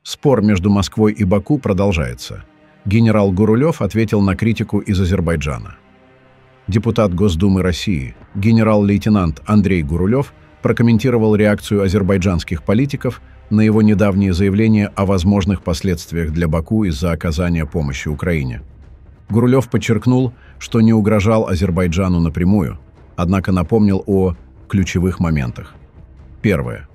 Спор между Москвой и Баку продолжается. Генерал Гурулев ответил на критику из Азербайджана. Депутат Госдумы России, генерал-лейтенант Андрей Гурулев прокомментировал реакцию азербайджанских политиков на его недавнее заявление о возможных последствиях для Баку из-за оказания помощи Украине. Гурулев подчеркнул, что не угрожал Азербайджану напрямую, однако напомнил о ключевых моментах. Первое.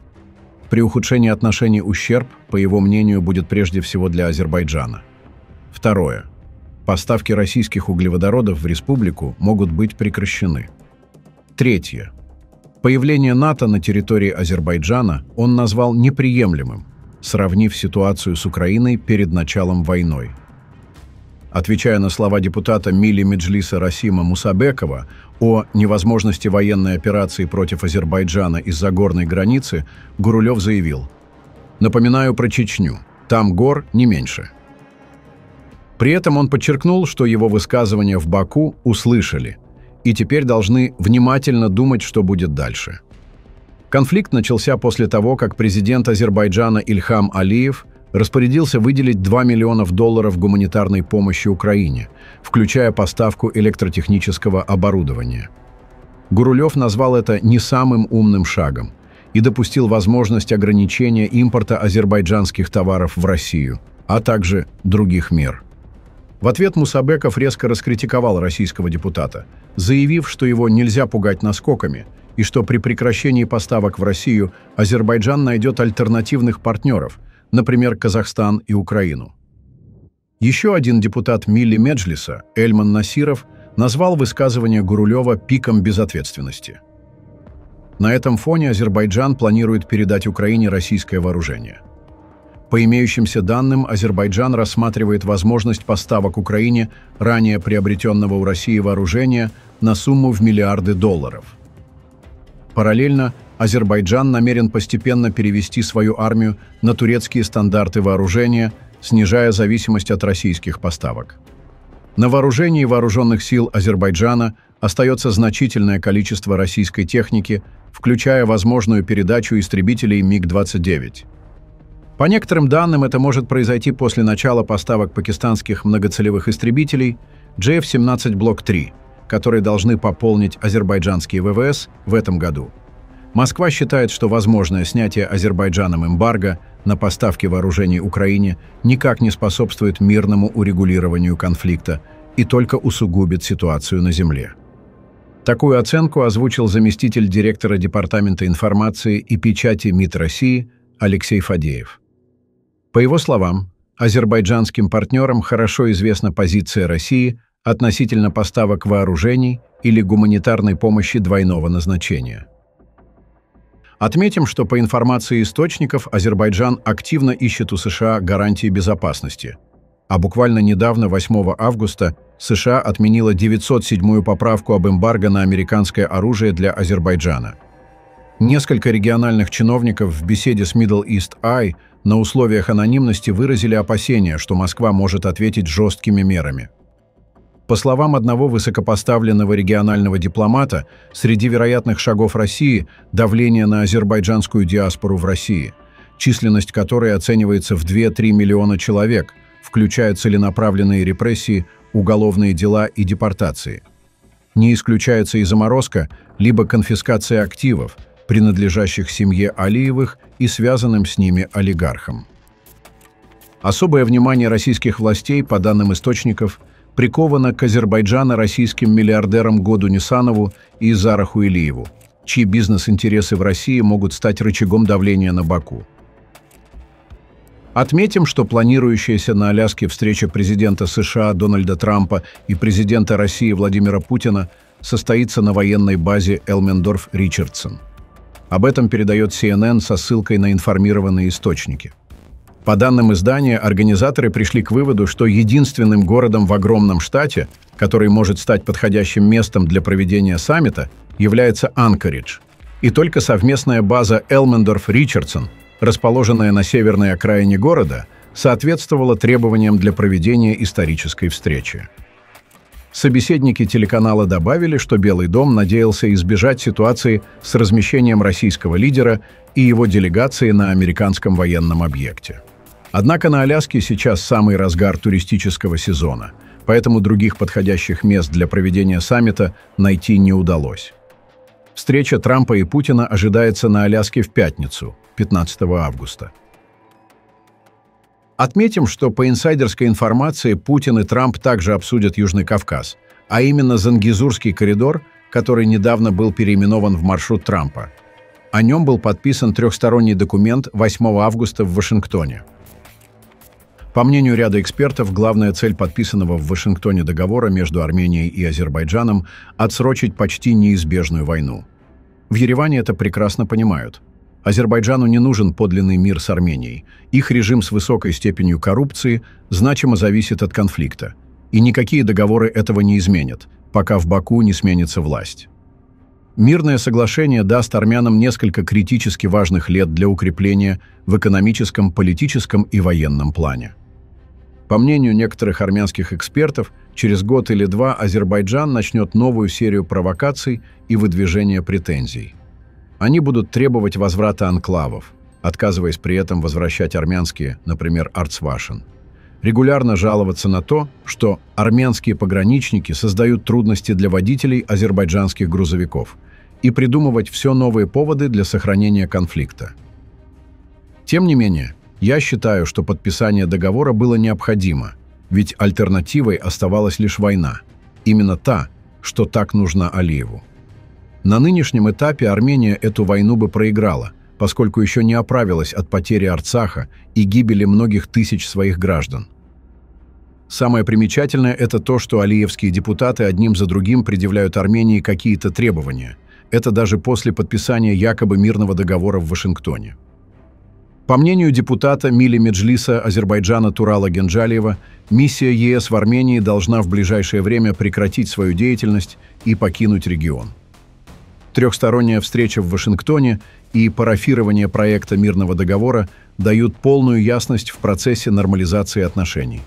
При ухудшении отношений ущерб, по его мнению, будет прежде всего для Азербайджана. Второе. Поставки российских углеводородов в республику могут быть прекращены. Третье. Появление НАТО на территории Азербайджана он назвал неприемлемым, сравнив ситуацию с Украиной перед началом войны. Отвечая на слова депутата Милли Меджлиса Расима Мусабекова о невозможности военной операции против Азербайджана из-за горной границы, Гурулев заявил: «Напоминаю про Чечню. Там гор не меньше». При этом он подчеркнул, что его высказывания в Баку услышали и теперь должны внимательно думать, что будет дальше. Конфликт начался после того, как президент Азербайджана Ильхам Алиев распорядился выделить $2 миллиона гуманитарной помощи Украине, включая поставку электротехнического оборудования. Гурулев назвал это не самым умным шагом и допустил возможность ограничения импорта азербайджанских товаров в Россию, а также других мер. В ответ Мусабеков резко раскритиковал российского депутата, заявив, что его нельзя пугать наскоками и что при прекращении поставок в Россию Азербайджан найдет альтернативных партнеров, например, Казахстан и Украину. Еще один депутат Милли Меджлиса, Эльман Насиров, назвал высказывание Гурулева пиком безответственности. На этом фоне Азербайджан планирует передать Украине российское вооружение. По имеющимся данным, Азербайджан рассматривает возможность поставок Украине ранее приобретенного у России вооружения на сумму в миллиарды долларов. Параллельно, Азербайджан намерен постепенно перевести свою армию на турецкие стандарты вооружения, снижая зависимость от российских поставок. На вооружении вооруженных сил Азербайджана остается значительное количество российской техники, включая возможную передачу истребителей МиГ-29. По некоторым данным, это может произойти после начала поставок пакистанских многоцелевых истребителей JF-17 Block 3, которые должны пополнить азербайджанские ВВС в этом году. Москва считает, что возможное снятие Азербайджаном эмбарго на поставки вооружений Украине никак не способствует мирному урегулированию конфликта и только усугубит ситуацию на земле. Такую оценку озвучил заместитель директора Департамента информации и печати МИД России Алексей Фадеев. По его словам, азербайджанским партнерам хорошо известна позиция России относительно поставок вооружений или гуманитарной помощи двойного назначения. Отметим, что по информации источников Азербайджан активно ищет у США гарантии безопасности, а буквально недавно, 8 августа, США отменила 907-ю поправку об эмбарго на американское оружие для Азербайджана. Несколько региональных чиновников в беседе с Middle East Eye на условиях анонимности выразили опасения, что Москва может ответить жесткими мерами. По словам одного высокопоставленного регионального дипломата, среди вероятных шагов России – давление на азербайджанскую диаспору в России, численность которой оценивается в 2-3 миллиона человек, включая целенаправленные репрессии, уголовные дела и депортации. Не исключается и заморозка, либо конфискация активов, принадлежащих семье Алиевых и связанным с ними олигархам. Особое внимание российских властей, по данным источников, приковано к азербайджано-российским миллиардерам Году Нисанову и Зараху Илиеву, чьи бизнес-интересы в России могут стать рычагом давления на Баку. Отметим, что планирующаяся на Аляске встреча президента США Дональда Трампа и президента России Владимира Путина состоится на военной базе Элмендорф-Ричардсон. Об этом передает CNN со ссылкой на информированные источники. По данным издания, организаторы пришли к выводу, что единственным городом в огромном штате, который может стать подходящим местом для проведения саммита, является Анкоридж. И только совместная база Элмендорф-Ричардсон, расположенная на северной окраине города, соответствовала требованиям для проведения исторической встречи. Собеседники телеканала добавили, что Белый дом надеялся избежать ситуации с размещением российского лидера и его делегации на американском военном объекте. Однако на Аляске сейчас самый разгар туристического сезона, поэтому других подходящих мест для проведения саммита найти не удалось. Встреча Трампа и Путина ожидается на Аляске в пятницу, 15 августа. Отметим, что по инсайдерской информации Путин и Трамп также обсудят Южный Кавказ, а именно Зангезурский коридор, который недавно был переименован в маршрут Трампа. О нем был подписан трехсторонний документ 8 августа в Вашингтоне. По мнению ряда экспертов, главная цель подписанного в Вашингтоне договора между Арменией и Азербайджаном – отсрочить почти неизбежную войну. В Ереване это прекрасно понимают. Азербайджану не нужен подлинный мир с Арменией. Их режим с высокой степенью коррупции значимо зависит от конфликта. И никакие договоры этого не изменят, пока в Баку не сменится власть. Мирное соглашение даст армянам несколько критически важных лет для укрепления в экономическом, политическом и военном плане. По мнению некоторых армянских экспертов, через год или два Азербайджан начнет новую серию провокаций и выдвижения претензий. Они будут требовать возврата анклавов, отказываясь при этом возвращать армянские, например, Арцвашин. Регулярно жаловаться на то, что армянские пограничники создают трудности для водителей азербайджанских грузовиков, и придумывать все новые поводы для сохранения конфликта. Тем не менее, я считаю, что подписание договора было необходимо, ведь альтернативой оставалась лишь война, именно та, что так нужна Алиеву. На нынешнем этапе Армения эту войну бы проиграла, поскольку еще не оправилась от потери Арцаха и гибели многих тысяч своих граждан. Самое примечательное – это то, что алиевские депутаты одним за другим предъявляют Армении какие-то требования. Это даже после подписания якобы мирного договора в Вашингтоне. По мнению депутата Мили Меджлиса Азербайджана Турала Генджалиева, миссия ЕС в Армении должна в ближайшее время прекратить свою деятельность и покинуть регион. Трехсторонняя встреча в Вашингтоне и парафирование проекта мирного договора дают полную ясность в процессе нормализации отношений.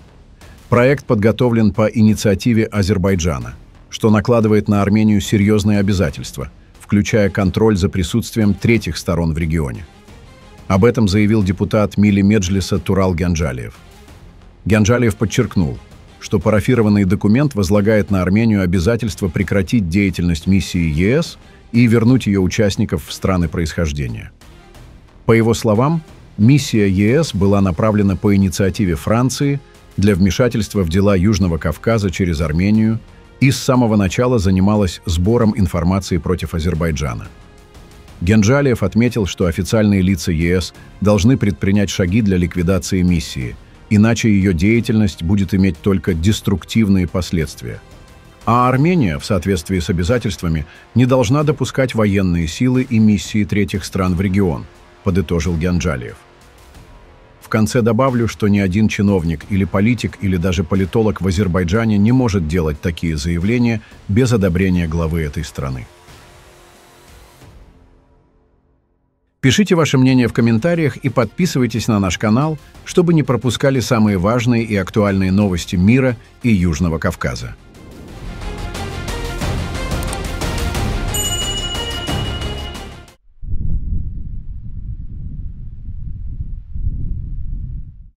Проект подготовлен по инициативе Азербайджана, что накладывает на Армению серьезные обязательства, включая контроль за присутствием третьих сторон в регионе. Об этом заявил депутат Мили Меджлиса Турал Генджалиев. Генджалиев подчеркнул, что парафированный документ возлагает на Армению обязательство прекратить деятельность миссии ЕС и вернуть ее участников в страны происхождения. По его словам, миссия ЕС была направлена по инициативе Франции для вмешательства в дела Южного Кавказа через Армению и с самого начала занималась сбором информации против Азербайджана. Генджалиев отметил, что официальные лица ЕС должны предпринять шаги для ликвидации миссии, иначе ее деятельность будет иметь только деструктивные последствия. А Армения, в соответствии с обязательствами, не должна допускать военные силы и миссии третьих стран в регион, подытожил Генджалиев. В конце добавлю, что ни один чиновник или политик или даже политолог в Азербайджане не может делать такие заявления без одобрения главы этой страны. Пишите ваше мнение в комментариях и подписывайтесь на наш канал, чтобы не пропускали самые важные и актуальные новости мира и Южного Кавказа.